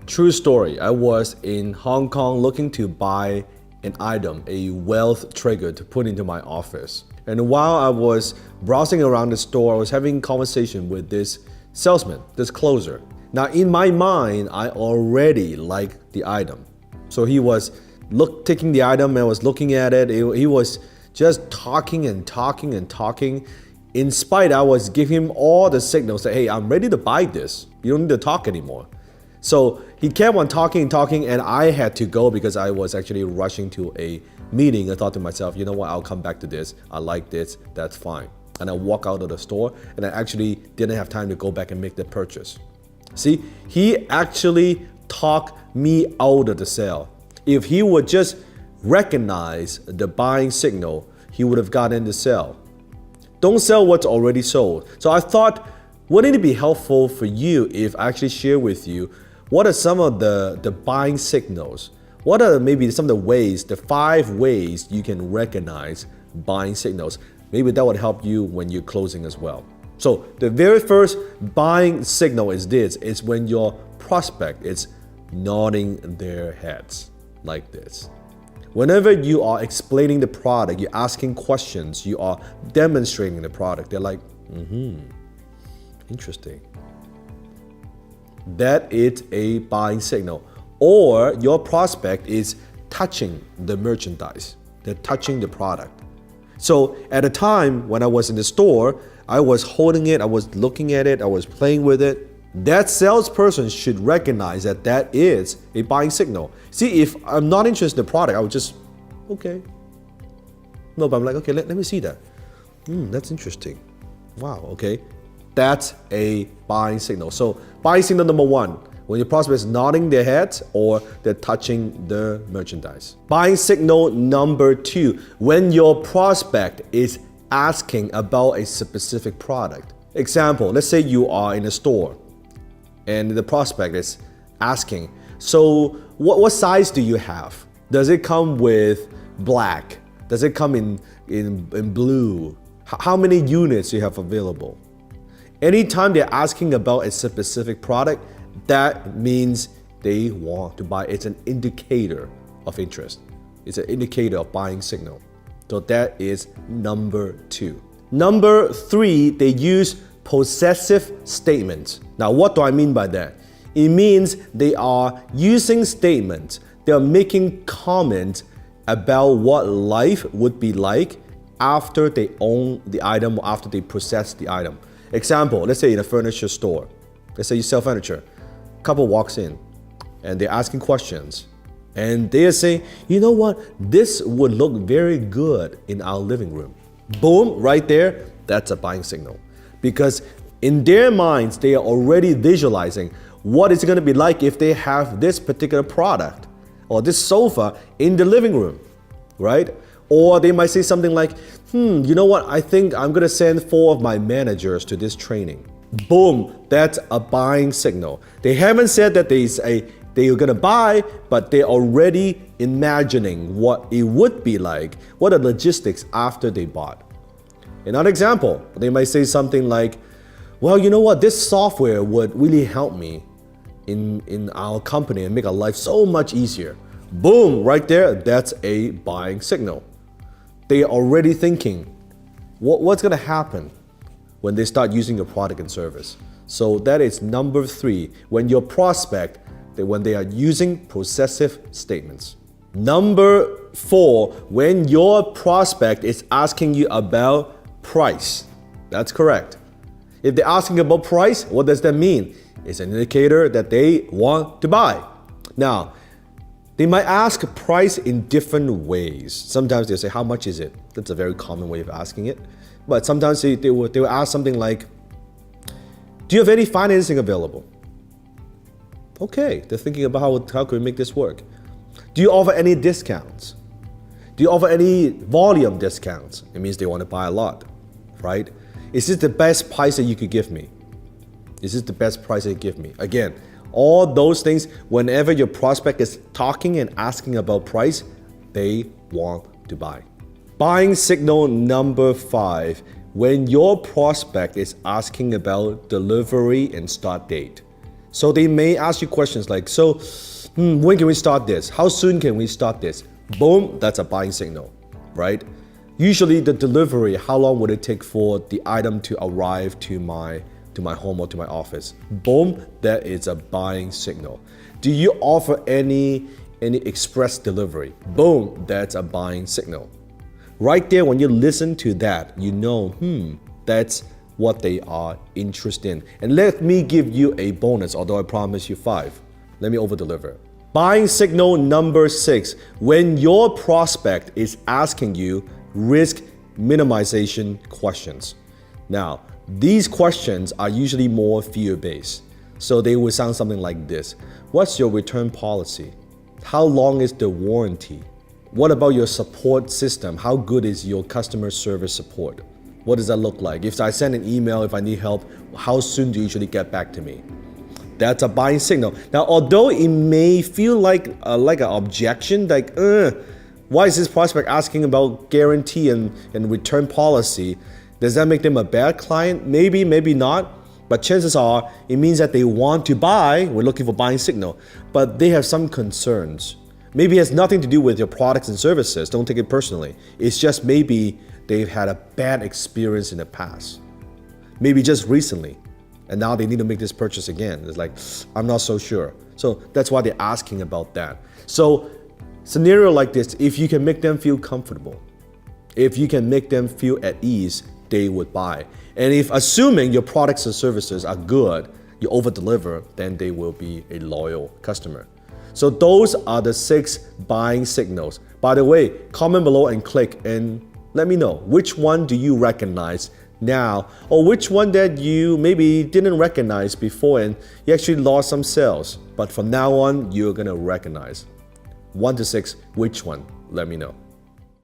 True story, I was in Hong Kong looking to buy an item, a wealth trigger to put into my office. And while I was browsing around the store, I was having a conversation with this salesman, this closer. Now in my mind, I already liked the item. So he was taking the item and was looking at it. He was just talking and talking and talking. In spite, I was giving him all the signals that, hey, I'm ready to buy this. You don't need to talk anymore. So he kept on talking and talking, and I had to go because I was actually rushing to a meeting. I thought to myself, you know what, I'll come back to this. I like this, that's fine. And I walk out of the store, and I actually didn't have time to go back and make the purchase. See, he actually talked me out of the sale. If he would just recognize the buying signal, he would have gotten the sale. Don't sell what's already sold. So I thought, wouldn't it be helpful for you if I actually share with you what are some of the buying signals? What are maybe some of the ways, the 5 ways you can recognize buying signals? Maybe that would help you when you're closing as well. So the very first buying signal is this. It's when your prospect is nodding their heads like this. Whenever you are explaining the product, you're asking questions, you are demonstrating the product, they're like, interesting. That is a buying signal. Or your prospect is touching the merchandise. They're touching the product. So at the time when I was in the store, I was holding it, I was looking at it, I was playing with it. That salesperson should recognize that that is a buying signal. See, if I'm not interested in the product, I would just, okay. No, but I'm like, okay, let me see that. That's interesting. Wow, okay. That's a buying signal. So buying signal number 1, when your prospect is nodding their heads or they're touching the merchandise. Buying signal number 2, when your prospect is asking about a specific product. Example, let's say you are in a store and the prospect is asking, so what size do you have? Does it come with black? Does it come in blue? How many units do you have available? Anytime they're asking about a specific product, that means they want to buy. It's an indicator of interest. It's an indicator of buying signal. So that is number 2. Number 3, they use possessive statements. Now, what do I mean by that? It means they are using statements. They are making comments about what life would be like after they own the item or after they possess the item. Example, let's say in a furniture store. Let's say you sell furniture. Couple walks in and they're asking questions. And they are saying, you know what? This would look very good in our living room. Boom, right there, that's a buying signal. Because in their minds, they are already visualizing what it's going to be like if they have this particular product or this sofa in the living room, right? Or they might say something like, you know what? I think I'm going to send 4 of my managers to this training. Boom, that's a buying signal. They haven't said that they're going to buy, but they're already imagining what it would be like, what are the logistics after they bought. Another example, they might say something like, well, you know what, this software would really help me in our company and make our life so much easier. Boom, right there, that's a buying signal. They are already thinking, what's going to happen when they start using your product and service? So that is number 3, when your prospect, when they are using possessive statements. Number 4, when your prospect is asking you about price. That's correct. If they're asking about price, what does that mean? It's an indicator that they want to buy. Now, they might ask price in different ways. Sometimes they'll say, how much is it? That's a very common way of asking it. But sometimes they will ask something like, do you have any financing available? Okay, they're thinking about how can we make this work. Do you offer any discounts? Do you offer any volume discounts? It means they want to buy a lot, right? Is this the best price that you could give me? Is this the best price that you give me? Again, all those things, whenever your prospect is talking and asking about price, they want to buy. Buying signal number 5, when your prospect is asking about delivery and start date. So they may ask you questions like, when can we start this? How soon can we start this? Boom, that's a buying signal, right? Usually the delivery, how long would it take for the item to arrive to my home or to my office? Boom, that is a buying signal. Do you offer any express delivery? Boom, that's a buying signal. Right there, when you listen to that, you know, that's what they are interested in. And let me give you a bonus, although I promise you 5. Let me over deliver. Buying signal number 6, when your prospect is asking you risk minimization questions. Now, these questions are usually more fear-based. So they will sound something like this. What's your return policy? How long is the warranty? What about your support system? How good is your customer service support? What does that look like? If I send an email, if I need help, how soon do you usually get back to me? That's a buying signal. Now, although it may feel like an objection, like, why is this prospect asking about guarantee and return policy? Does that make them a bad client? Maybe, maybe not. But chances are, it means that they want to buy. We're looking for buying signal. But they have some concerns. Maybe it has nothing to do with your products and services. Don't take it personally. It's just maybe they've had a bad experience in the past. Maybe just recently. And now they need to make this purchase again. It's like, I'm not so sure. So that's why they're asking about that. So scenario like this, if you can make them feel comfortable, if you can make them feel at ease, they would buy. And if assuming your products and services are good, you over deliver, then they will be a loyal customer. So those are the 6 buying signals. By the way, comment below and click and let me know which one do you recognize now, or which one that you maybe didn't recognize before and you actually lost some sales. But from now on, you're gonna recognize 1 to 6, which one? Let me know.